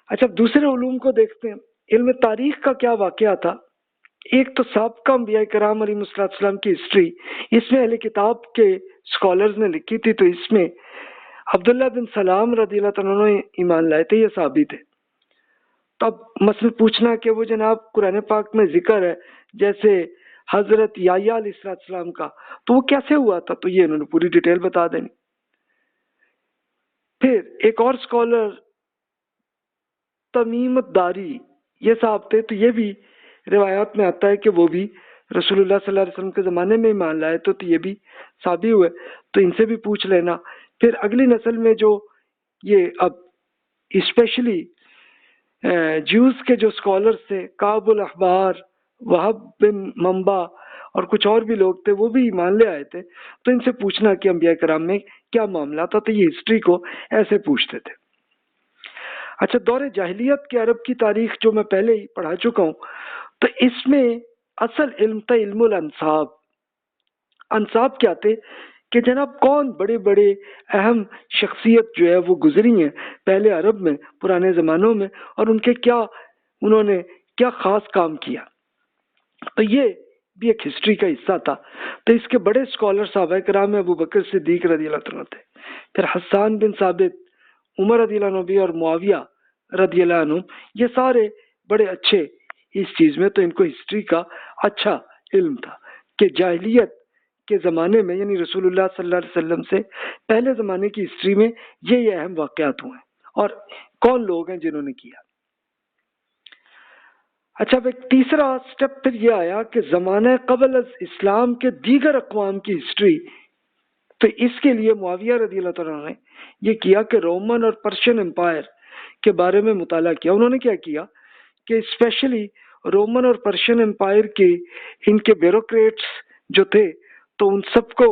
اچھا اب دوسرے علوم کو دیکھتے ہیں. علم تاریخ کا کیا واقعہ تھا. ایک تو سابقہ انبیاء کرام علیہ السلام کی ہسٹری اس میں اہل کتاب کے اسکالرز نے لکھی تھی. تو اس میں عبداللہ بن سلام رضی اللہ تعالیٰ عنہ ایمان لائے تھے، یہ ثابت ہے. تو اب مثلا پوچھنا کہ وہ جناب قرآن پاک میں ذکر ہے جیسے حضرت یحییٰ علیہ السلام کا، تو وہ کیسے ہوا تھا، تو یہ انہوں نے پوری ڈیٹیل بتا دینی. پھر ایک اور اسکالر تمیم الداری یہ صاحب تھے، تو یہ بھی روایات میں آتا ہے کہ وہ بھی رسول اللہ صلی اللہ علیہ وسلم کے زمانے میں ایمان لائے تو یہ بھی ثابت ہوئے، تو ان سے بھی پوچھ لینا. پھر اگلی نسل میں جو یہ اب اسپیشلی جیوز کے جو اسکالرز تھے، کعب الاحبار، وہب بن منبع اور کچھ اور بھی لوگ تھے، وہ بھی ایمان لے آئے تھے. تو ان سے پوچھنا کہ انبیاء کرام میں کیا معاملہ تھا، تو یہ ہسٹری کو ایسے پوچھتے تھے. اچھا دور جاہلیت کے عرب کی تاریخ جو میں پہلے ہی پڑھا چکا ہوں، تو اس میں اصل علم تھا علم الانصاب. انصاب کیا تھے کہ جناب کون بڑے بڑے اہم شخصیت جو ہے وہ گزری ہیں پہلے عرب میں پرانے زمانوں میں، اور ان کے کیا انہوں نے کیا خاص کام کیا. تو یہ بھی ایک ہسٹری کا حصہ تھا. تو اس کے بڑے اسکالر صحابہ کرام میں ابو بکر صدیق رضی اللہ عنہ تھے، پھر حسان بن ثابت، عمر رضی اللہ عنہ بھی، اور معاویہ رضی اللہ عنہ، یہ سارے بڑے اچھے اس چیز میں. تو ان کو ہسٹری کا اچھا علم تھا کہ جاہلیت کے زمانے میں یعنی رسول اللہ صلی اللہ علیہ وسلم سے پہلے زمانے کی ہسٹری میں یہ اہم واقعات ہوئے ہیں اور کون لوگ ہیں جنہوں نے کیا. اچھا اب ایک تیسرا سٹیپ پھر یہ آیا کہ زمانہ قبل از اسلام کے دیگر اقوام کی ہسٹری. تو اس کے لیے معاویہ رضی اللہ تعالیٰ نے یہ کیا کہ رومن اور پرشین امپائر کے بارے میں مطالعہ کیا. انہوں نے کیا کیا کہ اسپیشلی رومن اور پرشین امپائر کے ان کے بیوروکریٹس جو تھے تو ان سب کو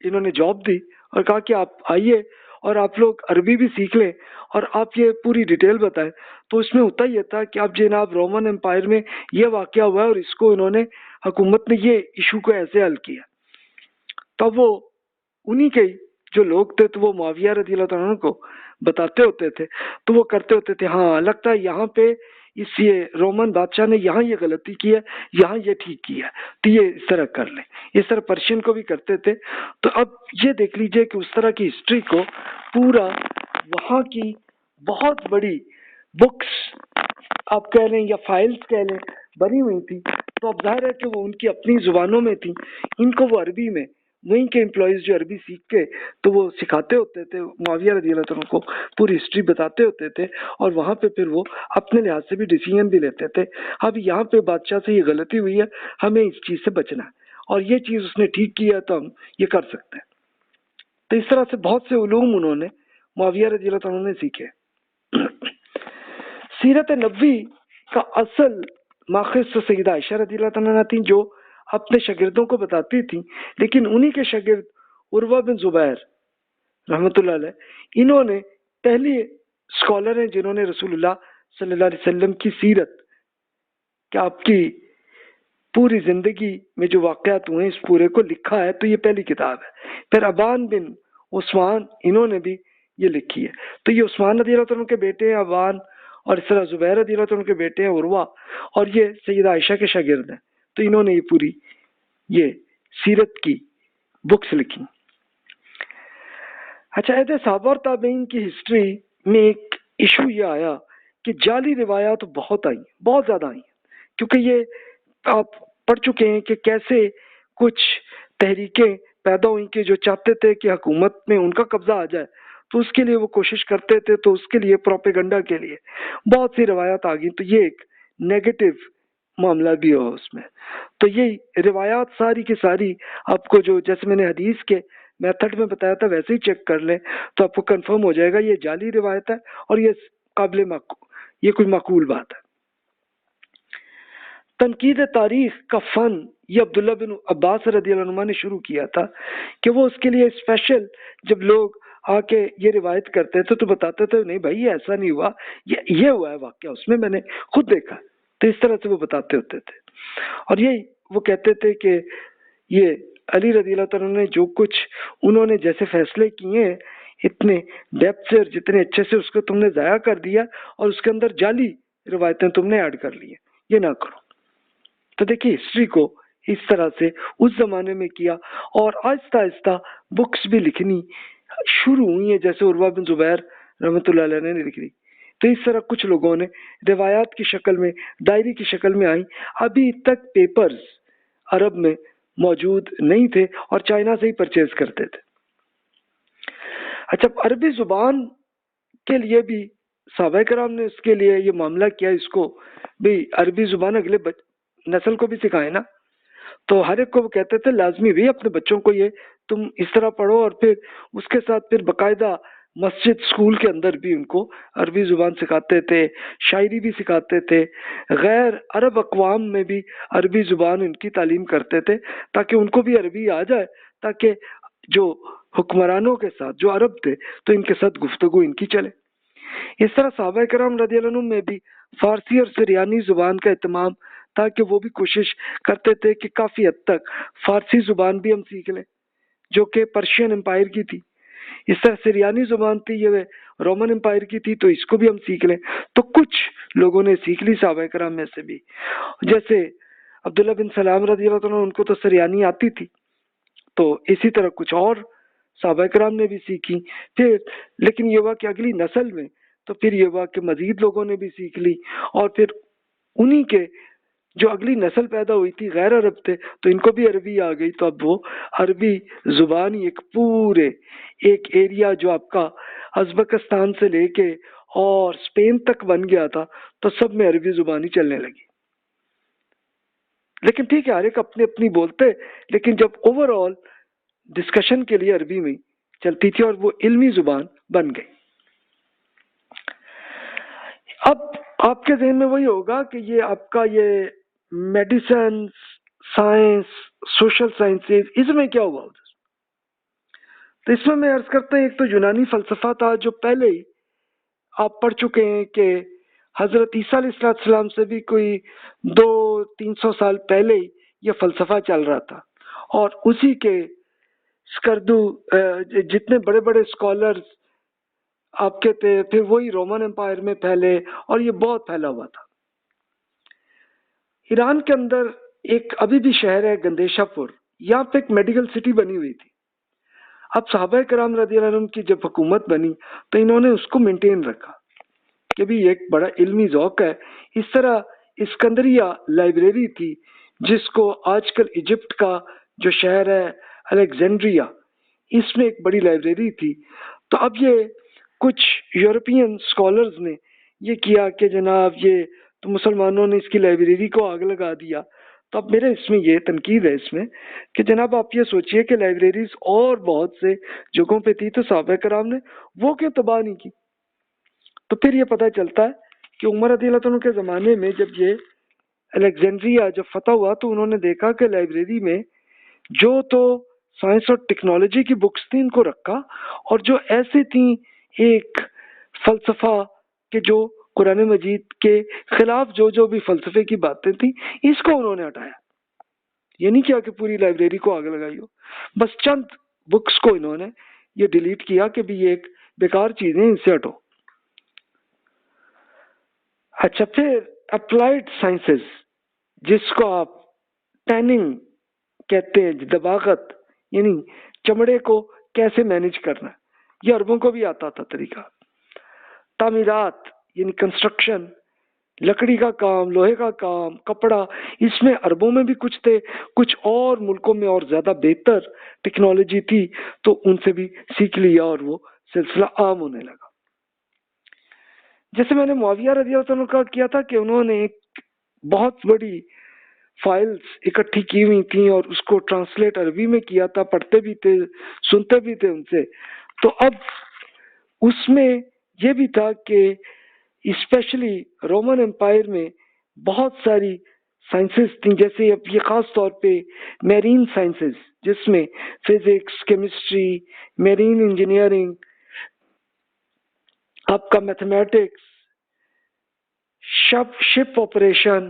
انہوں نے جاب دی اور کہا کہ آپ آئیے اور آپ لوگ عربی بھی سیکھ لیں اور آپ یہ پوری ڈیٹیل بتائیں. تو اس میں ہوتا یہ تھا کہ اب جناب رومن امپائر میں یہ واقعہ ہوا ہے اور اس کو انہوں نے حکومت نے یہ ایشو کو ایسے حل کیا. تب وہ انہی کے جو لوگ تھے تو وہ معاویہ رضی اللہ عنہ کو بتاتے ہوتے تھے تو وہ کرتے ہوتے تھے ہاں لگتا ہے یہاں پہ اس یہ رومن بادشاہ نے یہاں یہ غلطی کی ہے، یہاں یہ ٹھیک کیا ہے، تو یہ اس طرح کر لیں. اس طرح پرشین کو بھی کرتے تھے. تو اب یہ دیکھ لیجئے کہ اس طرح کی ہسٹری کو پورا وہاں کی بہت بڑی بکس آپ کہہ لیں یا فائلز کہہ لیں بنی ہوئی تھی. تو اب ظاہر ہے کہ وہ ان کی اپنی زبانوں میں تھی، ان کو وہ عربی میں وہیں کے امپلائیز جو عربی سیکھ کے تو وہ سکھاتے ہوتے تھے، معاویہ رضی اللہ عنہ کو پوری ہسٹری بتاتے ہوتے تھے اور وہاں پہ پھر وہ اپنے لحاظ سے بھی ڈیسیژن بھی لیتے تھے. اب یہاں پہ بادشاہ سے یہ غلطی ہوئی ہے، ہمیں اس چیز سے بچنا ہے اور یہ چیز اس نے ٹھیک کی ہے تو ہم یہ کر سکتے ہیں. تو اس طرح سے بہت سے علوم انہوں نے معاویہ رضی اللہ عنہ نے سیکھے. سیرت نبوی کا اصل ماخذ تو سیدہ عائشہ رضی اللہ عنہ تھیں جو اپنے شاگردوں کو بتاتی تھیں، لیکن انہی کے شاگرد عروہ بن زبیر رحمۃ اللہ علیہ انہوں نے پہلی اسکالر ہیں جنہوں نے رسول اللہ صلی اللہ علیہ وسلم کی سیرت کہ آپ کی پوری زندگی میں جو واقعات ہوئے اس پورے کو لکھا ہے. تو یہ پہلی کتاب ہے. پھر ابان بن عثمان انہوں نے بھی یہ لکھی ہے. تو یہ عثمان رضی اللہ عنہ کے بیٹے ہیں ابان، اور اس طرح زبیر رضی اللہ عنہ کے بیٹے ہیں عروہ، اور یہ سیدہ عائشہ کے شاگرد ہیں. تو انہوں نے یہ پوری یہ سیرت کی بکس لکھی. اچھا عہد صحابہ اور تابعین کی ہسٹری میں ایک ایشو یہ آیا کہ جعلی روایات بہت آئی، بہت زیادہ آئی، کیونکہ یہ آپ پڑھ چکے ہیں کہ کیسے کچھ تحریکیں پیدا ہوئی کہ جو چاہتے تھے کہ حکومت میں ان کا قبضہ آ جائے تو اس کے لیے وہ کوشش کرتے تھے، تو اس کے لیے پروپیگنڈا کے لیے بہت سی روایات آ گئی. تو یہ ایک نیگیٹو معاملہ بھی ہو اس میں. تو یہ روایات ساری کی ساری آپ کو جو جیسے میں نے حدیث کے میتھڈ میں بتایا تھا ویسے ہی چیک کر لیں تو آپ کو کنفرم ہو جائے گا یہ جعلی روایت ہے اور یہ قابل یہ کوئی معقول بات ہے. تنقید تاریخ کا فن یہ عبداللہ بن عباس رضی اللہ عنہ نے شروع کیا تھا کہ وہ اس کے لیے اسپیشل جب لوگ آ کے یہ روایت کرتے تھے تو بتاتے تھے نہیں بھائی یہ ایسا نہیں ہوا، یہ ہوا ہے واقعہ، اس میں نے خود دیکھا. تو اس طرح سے وہ بتاتے ہوتے تھے اور یہی وہ کہتے تھے کہ یہ علی رضی اللہ عنہ نے جو کچھ انہوں نے جیسے فیصلے کیے ہیں اتنے ڈیپتھ سے اور جتنے اچھے سے اس کو تم نے ضائع کر دیا اور اس کے اندر جعلی روایتیں تم نے ایڈ کر لی ہیں، یہ نہ کرو۔ تو دیکھیے ہسٹری کو اس طرح سے اس زمانے میں کیا، اور آہستہ آہستہ بکس بھی لکھنی شروع ہوئی ہیں، جیسے عروہ بن زبیر رحمۃ اللہ علیہ نے لکھ دی۔ تو اس طرح کچھ لوگوں نے روایات کی شکل میں، ڈائری کی شکل میں آئیں۔ ابھی تک پیپرز عرب میں موجود نہیں تھے اور چائنا سے ہی پرچیز کرتے تھے۔ اچھا، عربی زبان کے لیے بھی صحابہ کرام نے اس کے لیے یہ معاملہ کیا، اس کو بھی عربی زبان اگلے نسل کو بھی سکھائے نا۔ تو ہر ایک کو وہ کہتے تھے لازمی بھی اپنے بچوں کو یہ تم اس طرح پڑھو، اور پھر اس کے ساتھ پھر باقاعدہ مسجد اسکول کے اندر بھی ان کو عربی زبان سکھاتے تھے، شاعری بھی سکھاتے تھے، غیر عرب اقوام میں بھی عربی زبان ان کی تعلیم کرتے تھے تاکہ ان کو بھی عربی آ جائے، تاکہ جو حکمرانوں کے ساتھ جو عرب تھے تو ان کے ساتھ گفتگو ان کی چلے۔ اس طرح صحابہ کرام رضی اللہ عنہم میں بھی فارسی اور سریانی زبان کا اہتمام، تاکہ وہ بھی کوشش کرتے تھے کہ کافی حد تک فارسی زبان بھی ہم سیکھ لیں جو کہ پرشین امپائر کی تھی، اس طرح سریانی زبان تھی یہ رومن امپائر کی تھی، تو اس کو بھی ہم سیکھ لیں۔ تو کچھ لوگوں نے سیکھ لی صحابہ کرام میں سے بھی، جیسے عبداللہ بن سلام رضی اللہ عنہ، ان کو تو سریانی آتی تھی، تو اسی طرح کچھ اور صحابہ کرام نے بھی سیکھی۔ پھر لیکن یہ ہوا کہ اگلی نسل میں تو پھر یہ ہوا کہ مزید لوگوں نے بھی سیکھ لی، اور پھر انہی کے جو اگلی نسل پیدا ہوئی تھی غیر عرب تھے تو ان کو بھی عربی آ گئی، تو اب وہ عربی زبانی ایک پورے ایک ایریا جو آپ کا ازبکستان سے لے کے اور اسپین تک بن گیا تھا، تو سب میں عربی زبانی چلنے لگی۔ لیکن ٹھیک ہے، ہر ایک اپنی اپنی بولتے، لیکن جب اوور آل ڈسکشن کے لیے عربی میں چلتی تھی اور وہ علمی زبان بن گئی۔ اب آپ کے ذہن میں وہی ہوگا کہ یہ آپ کا یہ میڈیسن، سائنس، سوشل سائنسز، اس میں کیا ہوا؟ تو اس میں عرض کرتے ہیں، ایک تو یونانی فلسفہ تھا جو پہلے ہی آپ پڑھ چکے ہیں کہ حضرت عیسیٰ علیہ السلام سے بھی کوئی 200-300 سال پہلے ہی یہ فلسفہ چل رہا تھا، اور اسی کے سکردو جتنے بڑے بڑے اسکالرز آپ کے تھے، پھر وہی رومن امپائر میں پھیلے اور یہ بہت پھیلا ہوا تھا۔ ایران کے اندر ایک ابھی بھی شہر ہے گندیشہ پور، یہاں پہ ایک میڈیکل سٹی بنی ہوئی تھی۔ اب صحابہ کرام رضی اللہ عنہم کی جب حکومت بنی تو انہوں نے اس کو مینٹین رکھا کہ بھی ایک بڑا علمی ذوق ہے۔ اس طرح اسکندریہ لائبریری تھی، جس کو آج کل ایجپٹ کا جو شہر ہے الیگزینڈریا، اس میں ایک بڑی لائبریری تھی۔ تو اب یہ کچھ یورپین اسکالرز نے یہ کیا کہ جناب یہ تو مسلمانوں نے اس کی لائبریری کو آگ لگا دیا۔ تو اب میرے اس میں یہ تنقید ہے اس میں کہ جناب آپ یہ سوچئے کہ لائبریریز اور بہت سے جگہوں پہ تھی، تو صحابہ کرام نے وہ کیوں تباہ نہیں کی؟ تو پھر یہ پتہ چلتا ہے کہ عمر رضی اللہ عنہ کے زمانے میں جب یہ الیگزینڈریا جب فتح ہوا تو انہوں نے دیکھا کہ لائبریری میں جو تو سائنس اور ٹیکنالوجی کی بکس تھیں ان کو رکھا، اور جو ایسی تھیں ایک فلسفہ کہ جو قرآن مجید کے خلاف جو بھی فلسفے کی باتیں تھیں اس کو انہوں نے ہٹایا۔ یہ نہیں کیا کہ پوری لائبریری کو آگ لگائی ہو، بس چند بکس کو انہوں نے یہ ڈیلیٹ کیا کہ بھی یہ ایک بیکار چیزیں ان سے ہٹو۔ اچھا، پھر اپلائیڈ سائنسز جس کو آپ ٹیننگ کہتے ہیں، دباغت، یعنی چمڑے کو کیسے مینج کرنا، یہ عربوں کو بھی آتا تھا طریقہ۔ تعمیرات یعنی کنسٹرکشن، لکڑی کا کام، لوہے کا کام، کپڑا، اس میں عربوں میں بھی کچھ تھے، کچھ اور ملکوں میں اور زیادہ بہتر ٹیکنالوجی تھی تو ان سے بھی سیکھ لیا اور وہ سلسلہ عام ہونے لگا۔ جیسے میں نے معاویہ رضی اللہ عنہ کا کیا تھا کہ انہوں نے ایک بہت بڑی فائلز اکٹھی کی ہوئی تھیں اور اس کو ٹرانسلیٹ عربی میں کیا تھا، پڑھتے بھی تھے، سنتے بھی تھے ان سے۔ تو اب اس میں یہ بھی تھا کہ اسپیشلی رومن امپائر میں بہت ساری سائنسز تھیں، جیسے اب یہ خاص طور پہ میرین سائنسز جس میں فزکس، کیمسٹری، میرین انجینئرنگ، آپ کا میتھمیٹکس، شپ آپریشن،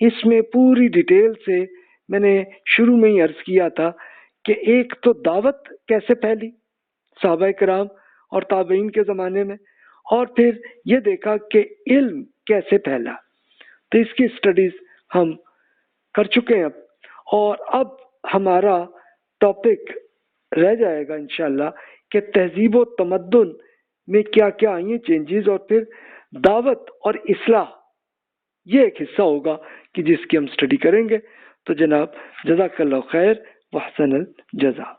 اس میں پوری ڈیٹیل سے میں نے شروع میں ہی عرض کیا تھا کہ ایک تو دعوت کیسے پھیلی صحابہ کرام اور تابعین کے زمانے میں، اور پھر یہ دیکھا کہ علم کیسے پھیلا. تو اس کی اسٹڈیز ہم کر چکے ہیں اور اب ہمارا ٹاپک رہ جائے گا انشاءاللہ کہ تہذیب و تمدن میں کیا کیا آئی ہیں چینجز، اور پھر دعوت اور اصلاح یہ ایک حصہ ہوگا کہ جس کی ہم اسٹڈی کریں گے. تو جناب جزاک اللہ خیر واحسن الجزا.